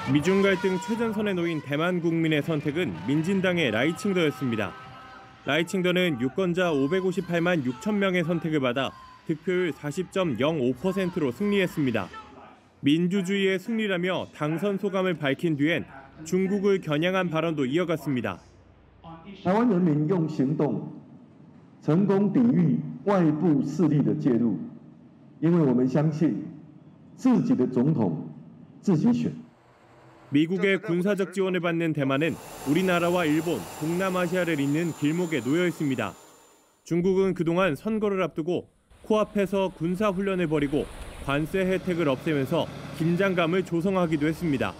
미중 갈등 최전선에 놓인 대만 국민의 선택은 민진당의 라이칭더였습니다. 라이칭더는 유권자 558만 6천 명의 선택을 받아 득표율 40.05%로 승리했습니다. 민주주의의 승리라며 당선 소감을 밝힌 뒤엔 중국을 겨냥한 발언도 이어갔습니다. 台湾人民用行动成功抵御外部势力的介入，因为我们相信自己的总统自己选。 미국의 군사적 지원을 받는 대만은 우리나라와 일본, 동남아시아를 잇는 길목에 놓여 있습니다. 중국은 그동안 선거를 앞두고 코앞에서 군사훈련을 벌이고 관세 혜택을 없애면서 긴장감을 조성하기도 했습니다.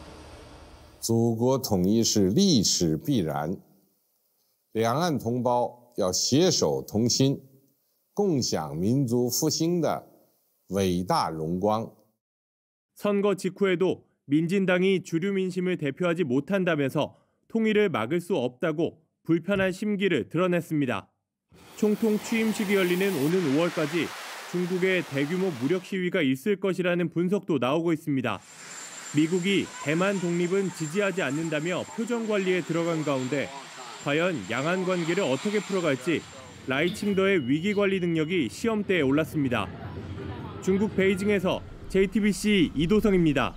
祖国统一是历史必然，两岸同胞要携手同心，共享民族复兴的伟大荣光。 선거 직후에도 민진당이 주류 민심을 대표하지 못한다면서 통일을 막을 수 없다고 불편한 심기를 드러냈습니다. 총통 취임식이 열리는 오는 5월까지 중국의 대규모 무력 시위가 있을 것이라는 분석도 나오고 있습니다. 미국이 대만 독립은 지지하지 않는다며 표정 관리에 들어간 가운데 과연 양안 관계를 어떻게 풀어갈지 라이칭더의 위기 관리 능력이 시험대에 올랐습니다. 중국 베이징에서 JTBC 이도성입니다.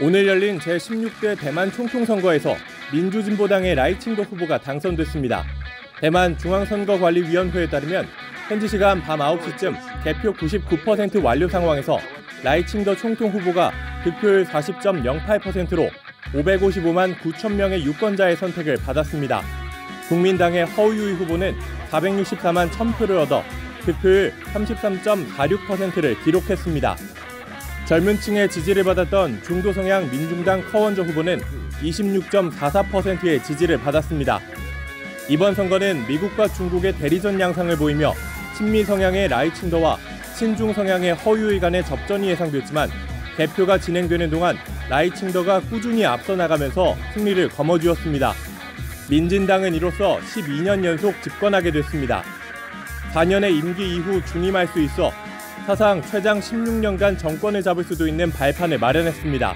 오늘 열린 제16대 대만 총통 선거에서 민주진보당의 라이칭더 후보가 당선됐습니다. 대만 중앙선거관리위원회에 따르면 현지 시간 밤 9시쯤 개표 99% 완료 상황에서 라이칭더 총통 후보가 득표율 40.08%로 555만 9천 명의 유권자의 선택을 받았습니다. 국민당의 허우유이 후보는 464만 1000표를 얻어 득표율 33.46%를 기록했습니다. 젊은 층의 지지를 받았던 중도 성향 민중당 커원저 후보는 26.44%의 지지를 받았습니다. 이번 선거는 미국과 중국의 대리전 양상을 보이며 친미 성향의 라이칭더와 친중 성향의 허유이 간의 접전이 예상됐지만 개표가 진행되는 동안 라이칭더가 꾸준히 앞서 나가면서 승리를 거머쥐었습니다. 민진당은 이로써 12년 연속 집권하게 됐습니다. 4년의 임기 이후 중임할 수 있어 사상 최장 16년간 정권을 잡을 수도 있는 발판을 마련했습니다.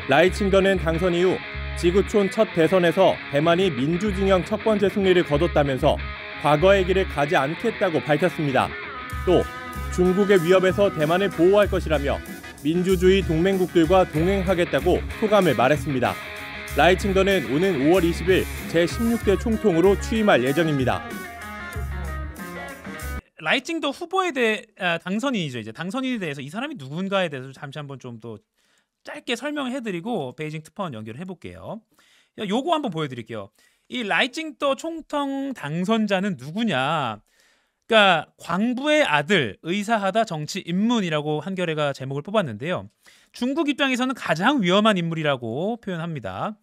라이칭더는 당선 이후 지구촌 첫 대선에서 대만이 민주진영 첫 번째 승리를 거뒀다면서 과거의 길을 가지 않겠다고 밝혔습니다. 또 중국의 위협에서 대만을 보호할 것이라며 민주주의 동맹국들과 동행하겠다고 소감을 말했습니다. 라이칭더는 오는 5월 20일 제16대 총통으로 취임할 예정입니다. 라이칭더 후보에 대해 당선인이죠. 이제 당선인에 대해서 이 사람이 누군가에 대해서 잠시 한번 좀 더 짧게 설명해드리고 베이징 특파원 연결을 해볼게요. 요거 한번 보여드릴게요. 이 라이칭더 총통 당선자는 누구냐? 그러니까 광부의 아들, 의사하다 정치 인문이라고 한겨레가 제목을 뽑았는데요. 중국 입장에서는 가장 위험한 인물이라고 표현합니다.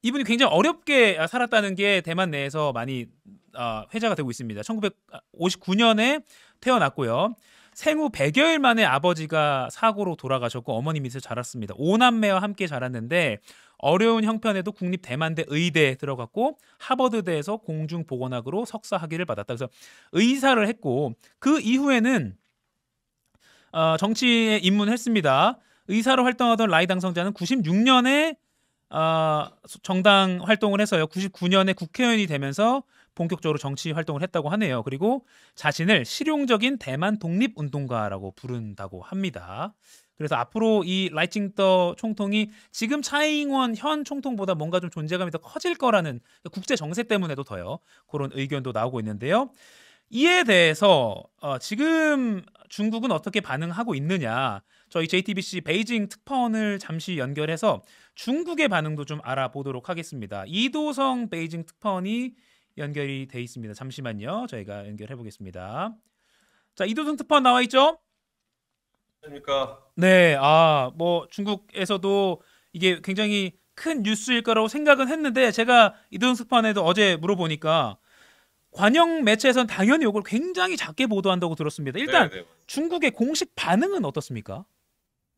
이분이 굉장히 어렵게 살았다는 게 대만 내에서 많이 회자가 되고 있습니다. 1959년에 태어났고요. 생후 100여일 만에 아버지가 사고로 돌아가셨고 어머니 밑에서 자랐습니다. 5남매와 함께 자랐는데 어려운 형편에도 국립 대만대 의대에 들어갔고 하버드대에서 공중보건학으로 석사 학위를 받았다. 그래서 의사를 했고 그 이후에는 정치에 입문했습니다. 의사로 활동하던 라이 당선자는 96년에 정당 활동을 해서요. 99년에 국회의원이 되면서 본격적으로 정치 활동을 했다고 하네요. 그리고 자신을 실용적인 대만 독립운동가라고 부른다고 합니다. 그래서 앞으로 이 라이칭더 총통이 지금 차이잉원 현 총통보다 뭔가 좀 존재감이 더 커질 거라는 국제 정세 때문에도 더요. 그런 의견도 나오고 있는데요. 이에 대해서 지금 중국은 어떻게 반응하고 있느냐. 저희 JTBC 베이징 특파원을 잠시 연결해서 중국의 반응도 좀 알아보도록 하겠습니다. 이도성 베이징 특파원이 연결이 돼 있습니다. 잠시만요. 저희가 연결해 보겠습니다. 자, 이도성 특파원 나와 있죠? 안녕하십니까? 네, 뭐 중국에서도 이게 굉장히 큰 뉴스일 거라고 생각은 했는데 제가 이도성 특파원에도 어제 물어보니까 관영 매체에서는 당연히 이걸 굉장히 작게 보도한다고 들었습니다. 일단 네네. 중국의 공식 반응은 어떻습니까?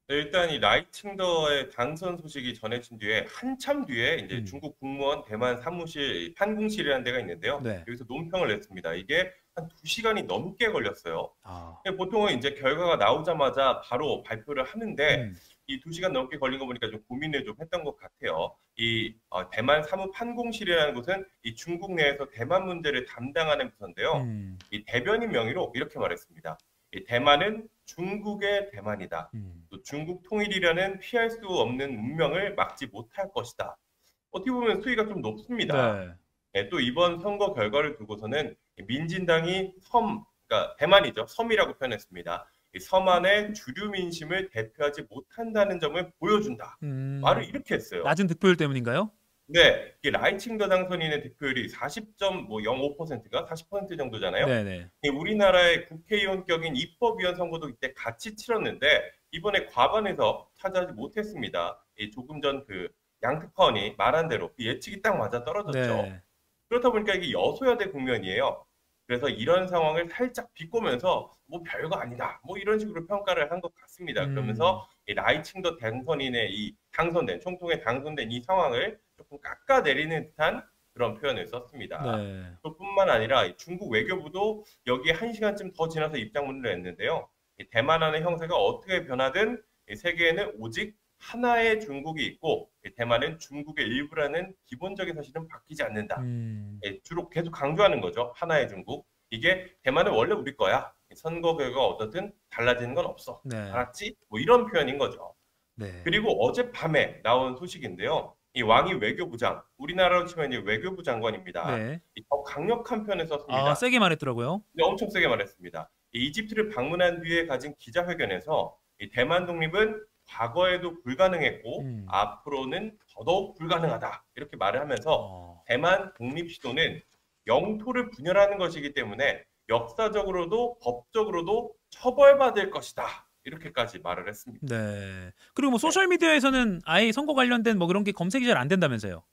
네, 일단 이 라이칭더의 당선 소식이 전해진 뒤에 한참 뒤에 이제 중국 국무원 대만 사무실 판궁실이라는 데가 있는데요. 네. 여기서 논평을 냈습니다. 이게 한 2시간이 넘게 걸렸어요. 아, 보통은 이제 결과가 나오자마자 바로 발표를 하는데 이 2시간 넘게 걸린 거 보니까 좀 고민을 좀 했던 것 같아요. 이 대만 사무판공실이라는 곳은 이 중국 내에서 대만 문제를 담당하는 부서인데요. 이 대변인 명의로 이렇게 말했습니다. 이 대만은 중국의 대만이다. 또 중국 통일이라는 피할 수 없는 운명을 막지 못할 것이다. 어떻게 보면 수위가 좀 높습니다. 네. 네, 또 이번 선거 결과를 두고서는 민진당이 그러니까 대만이죠. 섬이라고 표현했습니다. 이 섬 안의 주류 민심을 대표하지 못한다는 점을 보여준다. 말을 이렇게 했어요. 낮은 득표율 때문인가요? 네, 이 라이칭더 당선인의 득표율이 40.05%가 40% 정도잖아요. 네네. 이 우리나라의 국회의원격인 입법위원 선거도 이때 같이 치렀는데 이번에 과반에서 차지하지 못했습니다. 이 조금 전 그 양특파원이 말한 대로 그 예측이 딱 맞아 떨어졌죠. 네. 그렇다 보니까 이게 여소야대 국면이에요. 그래서 이런 상황을 살짝 비꼬면서 뭐 별거 아니다. 뭐 이런 식으로 평가를 한 것 같습니다. 그러면서 이 라이칭더 당선인의 이 당선된 총통에 당선된 이 상황을 조금 깎아내리는 듯한 그런 표현을 썼습니다. 네. 또 뿐만 아니라 이 중국 외교부도 여기에 1시간쯤 더 지나서 입장문을 냈는데요. 이 대만안의 형세가 어떻게 변하든 이 세계에는 오직 하나의 중국이 있고 대만은 중국의 일부라는 기본적인 사실은 바뀌지 않는다. 주로 계속 강조하는 거죠. 하나의 중국. 이게 대만은 원래 우리 거야. 선거 결과가 어떻든 달라지는 건 없어. 네. 알았지? 뭐 이런 표현인 거죠. 네. 그리고 어젯밤에 나온 소식인데요. 이 왕이 외교부장, 우리나라로 치면 이제 외교부 장관입니다. 네. 더 강력한 표현을 썼습니다. 아, 세게 말했더라고요. 네, 엄청 세게 말했습니다. 이 이집트를 방문한 뒤에 가진 기자회견에서 이 대만 독립은 과거에도 불가능했고 앞으로는 더더욱 불가능하다. 이렇게 말을 하면서 대만 독립 시도는 영토를 분열하는 것이기 때문에 역사적으로도 법적으로도 처벌받을 것이다. 이렇게까지 말을 했습니다. 네. 그리고 뭐 소셜 미디어에서는 아예 선거 관련된 뭐 그런 게 검색이 잘 안 된다면서요.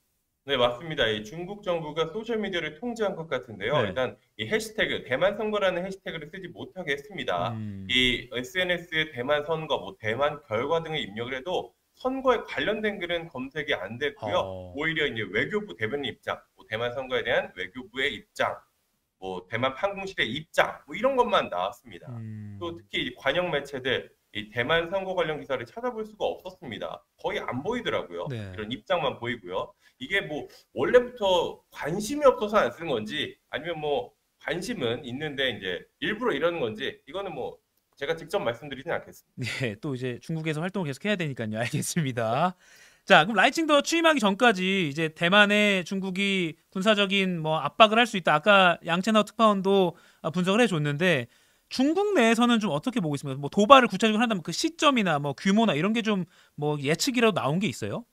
네, 맞습니다. 이 중국 정부가 소셜 미디어를 통제한 것 같은데요. 네. 일단 이 해시태그 대만 선거라는 해시태그를 쓰지 못하게 했습니다. 이 SNS에 대만 선거, 뭐 대만 결과 등을 입력을 해도 선거에 관련된 글은 검색이 안 됐고요. 오히려 이제 외교부 대변인 입장, 뭐 대만 선거에 대한 외교부의 입장, 뭐 대만 판공실의 입장, 뭐 이런 것만 나왔습니다. 또 특히 이 관영 매체들 이 대만 선거 관련 기사를 찾아볼 수가 없었습니다. 거의 안 보이더라고요. 네. 이런 입장만 보이고요. 이게 뭐 원래부터 관심이 없어서 안 쓰는 건지 아니면 뭐 관심은 있는데 이제 일부러 이러는 건지 이거는 뭐 제가 직접 말씀드리진 않겠습니다. 네, 또 이제 중국에서 활동을 계속 해야 되니까요. 알겠습니다. 자, 그럼 라이칭더 취임하기 전까지 이제 대만에 중국이 군사적인 뭐 압박을 할 수 있다. 아까 양채나오 특파원도 분석을 해줬는데 중국 내에서는 좀 어떻게 보고 있습니까? 뭐 도발을 구체적으로 한다면 그 시점이나 뭐 규모나 이런 게 좀 뭐 예측이라도 나온 게 있어요?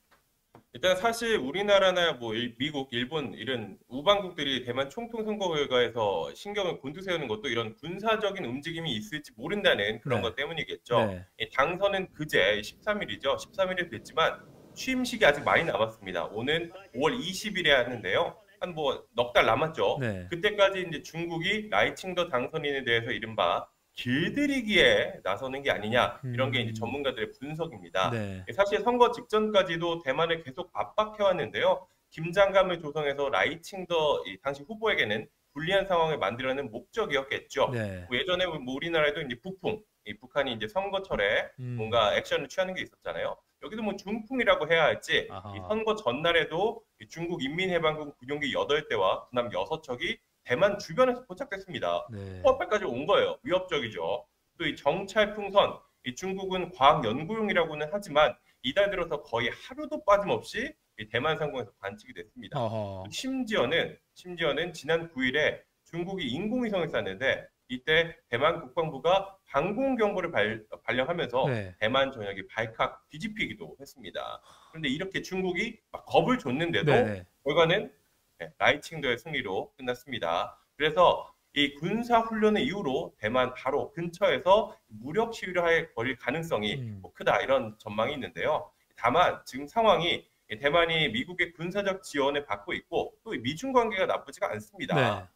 일단 사실 우리나라나 뭐 미국, 일본 이런 우방국들이 대만 총통 선거 결과에서 신경을 곤두세우는 것도 이런 군사적인 움직임이 있을지 모른다는 그런 네. 것 때문이겠죠. 네. 이 당선은 그제 13일이죠. 13일이 됐지만 취임식이 아직 많이 남았습니다. 오는 5월 20일에 하는데요. 한 뭐 넉 달 남았죠. 네. 그때까지 이제 중국이 라이칭더 당선인에 대해서 이른바 길들이기에 나서는 게 아니냐 이런 게 이제 전문가들의 분석입니다. 네. 사실 선거 직전까지도 대만을 계속 압박해왔는데요. 긴장감을 조성해서 라이칭더 이 당시 후보에게는 불리한 상황을 만들려는 목적이었겠죠. 네. 뭐 예전에 뭐 우리나라에도 이제 북풍, 이 북한이 이제 선거철에 뭔가 액션을 취하는 게 있었잖아요. 여기도 뭐 중풍이라고 해야 할지 이 선거 전날에도 이 중국 인민해방군 군용기 8대와 군함 6척이 대만 주변에서 포착됐습니다. 네. 코앞에까지 온 거예요. 위협적이죠. 또 이 정찰 풍선, 이 중국은 과학 연구용이라고는 하지만 이달 들어서 거의 하루도 빠짐없이 이 대만 상공에서 관측이 됐습니다. 심지어는 지난 9일에 중국이 인공위성을 쐈는데 이때 대만 국방부가 방공 경보를 발령하면서 네. 대만 전역이 발칵 뒤집히기도 했습니다. 그런데 이렇게 중국이 막 겁을 줬는데도 네. 결과는 라이칭더의 승리로 끝났습니다. 그래서 이 군사 훈련의 이후로 대만 바로 근처에서 무력 시위를 벌일 가능성이 뭐 크다 이런 전망이 있는데요. 다만 지금 상황이 대만이 미국의 군사적 지원을 받고 있고 또 미중 관계가 나쁘지가 않습니다. 네.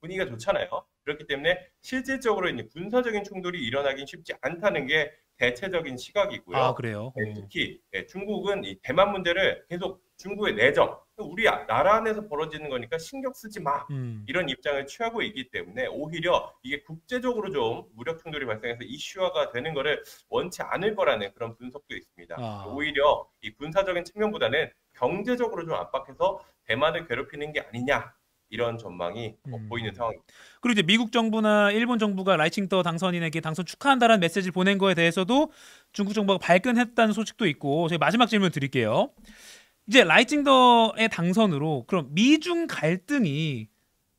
분위기가 좋잖아요. 그렇기 때문에 실질적으로 이제 군사적인 충돌이 일어나긴 쉽지 않다는 게 대체적인 시각이고요. 아, 그래요? 특히 중국은 이 대만 문제를 계속 중국의 내정, 우리 나라 안에서 벌어지는 거니까 신경 쓰지 마. 이런 입장을 취하고 있기 때문에 오히려 이게 국제적으로 좀 무력 충돌이 발생해서 이슈화가 되는 거를 원치 않을 거라는 그런 분석도 있습니다. 오히려 이 군사적인 측면보다는 경제적으로 좀 압박해서 대만을 괴롭히는 게 아니냐. 이런 전망이 보이는 상황입니다. 그리고 이제 미국 정부나 일본 정부가 라이칭더 당선인에게 당선 축하한다는 메시지를 보낸 거에 대해서도 중국 정부가 발끈했다는 소식도 있고, 저희 마지막 질문 드릴게요. 이제 라이칭더의 당선으로 그럼 미중 갈등이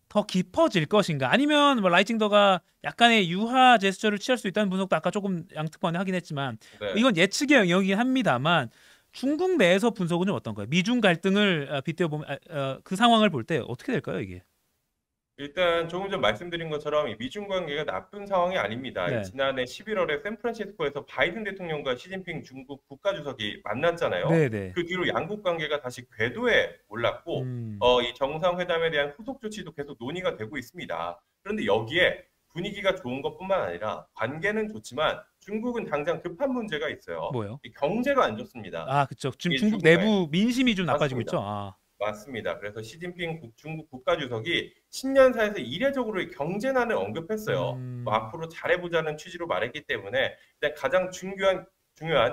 더 깊어질 것인가? 아니면 뭐 라이칭더가 약간의 유화 제스처를 취할 수 있다는 분석도 아까 조금 양특판에 하긴 했지만, 네. 이건 예측의 영역이긴 합니다만 중국 내에서 분석은 좀 어떤가요? 미중 갈등을 빗대어 보면 그 상황을 볼 때 어떻게 될까요, 이게? 일단 조금 전 말씀드린 것처럼 이 미중 관계가 나쁜 상황이 아닙니다. 네. 지난해 11월에 샌프란시스코에서 바이든 대통령과 시진핑 중국 국가주석이 만났잖아요. 네네. 그 뒤로 양국 관계가 다시 궤도에 올랐고 이 정상회담에 대한 후속 조치도 계속 논의가 되고 있습니다. 그런데 여기에 분위기가 좋은 것뿐만 아니라 관계는 좋지만 중국은 당장 급한 문제가 있어요. 뭐요? 이 경제가 안 좋습니다. 아, 그렇죠. 지금 이 중국 중국의- 내부 민심이 좀 나빠지고 맞습니다. 있죠. 맞습니다. 그래서 시진핑 중국 국가주석이 신년사에서 이례적으로 이 경제난을 언급했어요. 뭐 앞으로 잘해보자는 취지로 말했기 때문에 일단 가장 중요한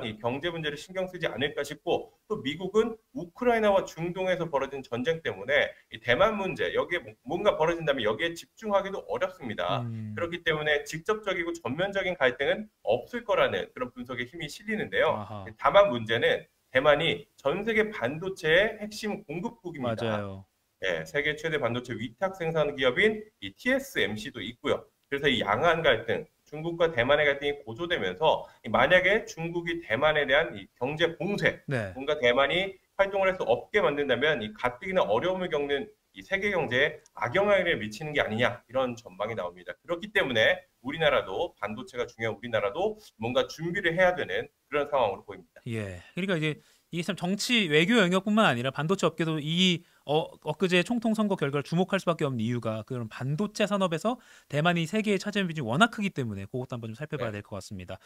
이 경제 문제를 신경 쓰지 않을까 싶고, 또 미국은 우크라이나와 중동에서 벌어진 전쟁 때문에 이 대만 문제, 여기에 뭔가 벌어진다면 여기에 집중하기도 어렵습니다. 그렇기 때문에 직접적이고 전면적인 갈등은 없을 거라는 그런 분석에 힘이 실리는데요. 아하. 다만 문제는 대만이 전 세계 반도체의 핵심 공급국입니다. 맞아요. 예, 세계 최대 반도체 위탁 생산 기업인 이 TSMC도 있고요. 그래서 이 양안 갈등, 중국과 대만의 갈등이 고조되면서 만약에 중국이 대만에 대한 이 경제 봉쇄, 네. 뭔가 대만이 활동을 할 수 없게 만든다면 이 가뜩이나 어려움을 겪는 이 세계 경제에 악영향을 미치는 게 아니냐, 이런 전망이 나옵니다. 그렇기 때문에 우리나라도, 반도체가 중요한 우리나라도 뭔가 준비를 해야 되는 그런 상황으로 보입니다. 예. 그러니까 이제 이게 참 정치 외교 영역뿐만 아니라 반도체 업계도 이 엊그제 총통 선거 결과를 주목할 수밖에 없는 이유가 그런 반도체 산업에서 대만이 세계에 차지하는 비중이 워낙 크기 때문에 그것도 한번 좀 살펴봐야 될 것 같습니다.